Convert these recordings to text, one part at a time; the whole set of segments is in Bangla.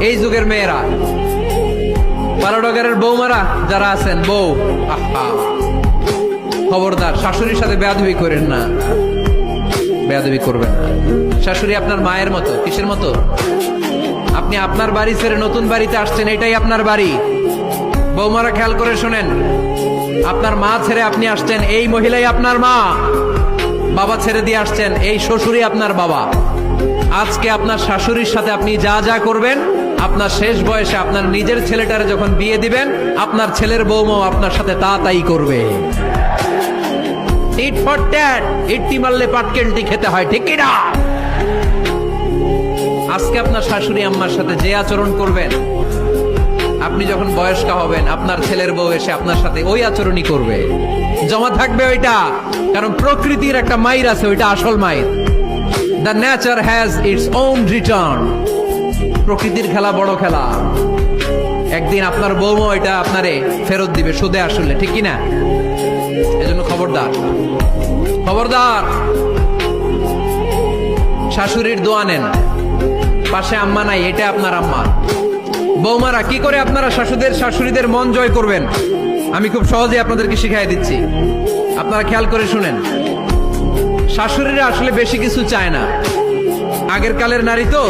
এই যুগের মেয়েরা, পালাডগারের বৌমারা যারা আছেন, বউ, আহা, খবরদার শাশুড়ির সাথে বেয়াদবি করেন না, বেয়াদবি করবেন না। শাশুড়ি আপনার মায়ের মতো। কিসের মতো? আপনি আপনার বাড়ি ছেড়ে নতুন বাড়িতে আসছেন, এটাই আপনার বাড়ি। বৌমারা খেয়াল করে শোনেন, আপনার মা ছেড়ে আপনি আসছেন, এই মহিলাই আপনার মা। বাবা ছেড়ে দিয়ে আসছেন, এই শ্বশুরই আপনার বাবা। আজকে আপনার শাশুড়ির সাথে আপনি যা যা করবেন, আপনার শেষ বয়সে আপনার নিজের ছেলেটারে যখন বিয়ে দিবেন, আপনার ছেলের বৌমাও আপনার সাথে তা তাই করবে। টিট ফর ট্যাট, ইট্টি মারলে পাটকেলটি খেতে হয়, ঠিক কি না? আজকে আপনার শাশুড়ি আম্মার সাথে যে আচরণ করবেন, আপনি যখন বয়স্ক হবেন, আপনার ছেলের বউ এসে আপনার সাথে ওই আচরণই করবে। জমা থাকবে ওইটা, কারণ প্রকৃতির একটা মাইর আছে, ওইটা আসল মাইর। The nature has its own return. প্রকৃতির খেলা বড় খেলা। একদিন আপনার বউমা ওইটা আপনারে ফেরত দিবে, সুদে আসলে, ঠিক কিনা? এজন্য খবরদার, খবরদার। শাশুড়ির দোয়া নেন, পাশে আম্মা নাই, এটা আপনার আম্মা। বৌমারা, কি করে আপনারা শাশুড়িদের মন জয় করবেন, আমি খুব সহজে আপনাদেরকে শিখাই দিচ্ছি। আপনারা খেয়াল করে শুনেন। শাশুড়িরা আসলে বেশি কিছু চায় না। আগের কালের নারী তো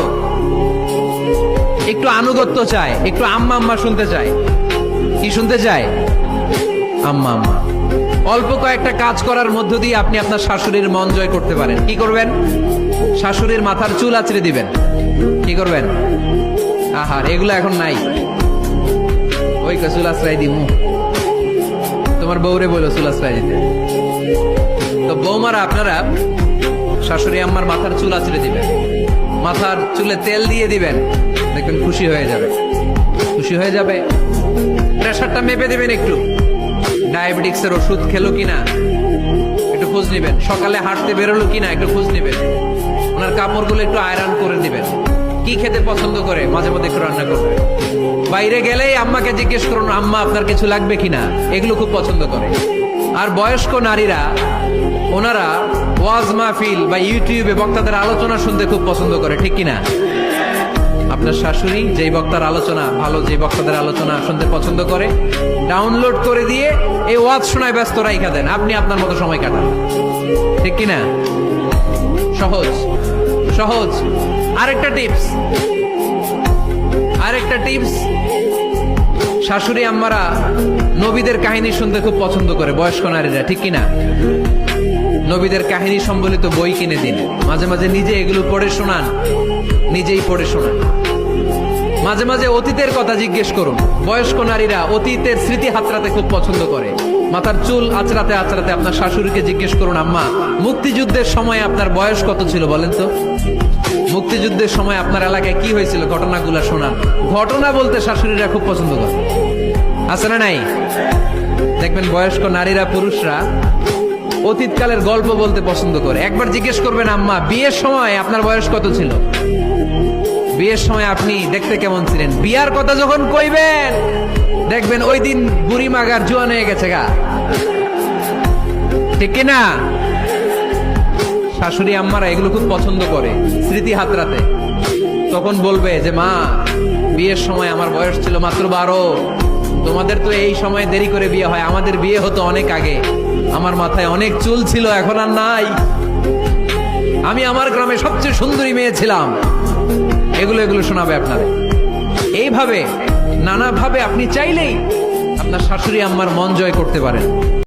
একটু আনুগত্য চায়, একটু আম্মা আম্মা শুনতে চায়। কি শুনতে চায়? আম্মা আম্মা। অল্প কয়েকটা কাজ করার মধ্য দিয়ে আপনি আপনার শাশুড়ির মন জয় করতে পারেন। কি করবেন? শাশুড়ির মাথার চুল আঁচড়ে দিবেন। কি করবেন? আহার, এগুলো এখন নাই। ওই চুল আশ্রয় দিমু, তোমার বউরে বলো চুল আশ্রয় দিতে। তো বৌমারা, আপনারা শাশুড়ি আম্মার মাথার চুল আঁচড়ে দিবেন, মাথার চুলে তেল দিয়ে দিবেন, দেখবেন খুশি হয়ে যাবে, খুশি হয়ে যাবে। প্রেশারটা মেপে দিবেন, একটু ডায়াবেটিক্সের ওষুধ খেলো কিনা একটু খোঁজ নিবেন, সকালে হাঁটতে বেরোলো কিনা একটু খোঁজ নিবেন, ওনার কাপড়গুলো একটু আয়রন করে দিবেন। কি খেতে পছন্দ করে মাঝে মধ্যে একটু রান্না করবে। বাইরে গেলেই আম্মাকে জিজ্ঞেস করুন, আম্মা আপনার কিছু লাগবে কিনা, এগুলো খুব পছন্দ করে। আর বয়স্ক নারীরা, ওনারা ওয়াজ মাহফিল বা ইউটিউবে বক্তাদের আলোচনা শুনতে খুব পছন্দ করে, ঠিক কিনা? আপনার শাশুড়ি যেই বক্তার আলোচনা ভালো, যে বক্তাদের আলোচনা শুনতে পছন্দ করে, ডাউনলোড করে দিয়ে এই ওয়াজ শোনায় ব্যস্ত রাইখা দেন, আপনি আপনার মতো সময় কাটান, ঠিক কিনা? সহজ সহজ। আরেকটা টিপস, শাশুড়ি আম্মারা নবীদের কাহিনী শুনতে খুব পছন্দ করে, বয়স্ক নারীরা, ঠিক কিনা? নবীদের কাহিনী সম্বলিত বই কিনে দিন, মাঝে মাঝে নিজে এগুলো পড়ে শোনান, নিজেই পড়ে শোনান। মাঝে মাঝে অতীতের কথা জিজ্ঞেস করুন। বয়স্ক নারীরা অতীতের স্মৃতি হাতড়াতে খুব পছন্দ করে। মাথার চুল আঁচড়াতে আঁচড়াতে আপনার শাশুড়িকে জিজ্ঞেস করুন, আম্মা মুক্তিযুদ্ধের সময় আপনার বয়স কত ছিল বলেন তো? মুক্তিযুদ্ধের সময় আপনার এলাকায় কি হয়েছিল, ঘটনাগুলো শোনান। ঘটনা বলতে শাশুড়িরা খুব পছন্দ করে, আছে না নাই? দেখবেন বয়স্ক নারীরা, পুরুষরা অতীতকালের গল্প বলতে পছন্দ করে। একবার জিজ্ঞেস করবেন, আম্মা বিয়ের সময় আপনার বয়স কত ছিল, বিয়ের সময় আপনি দেখতে কেমন ছিলেন। বিয়ার কথা যখন কইবেন, দেখবেন ওই দিন বুড়ি মাগার জোয়ান হয়ে গেছে গা, ঠিক কিনা? শাশুড়ি আম্মারা এগুলো খুব পছন্দ করে, স্মৃতি হাতড়াতে। তখন বলবে যে, মা বিয়ের সময় আমার বয়স ছিল মাত্র 12, তোমাদের তো এই সময় দেরি করে বিয়ে হয়, আমাদের বিয়ে হতো অনেক আগে, আমার মাথায় অনেক চুল ছিল, এখন আর নাই, আমি আমার গ্রামে সবচেয়ে সুন্দরী মেয়ে ছিলাম। এগুলো শোনাবে আপনাদের। এইভাবে নানাভাবে আপনি চাইলেই আপনার শাশুড়ি আম্মার মন জয় করতে পারেন।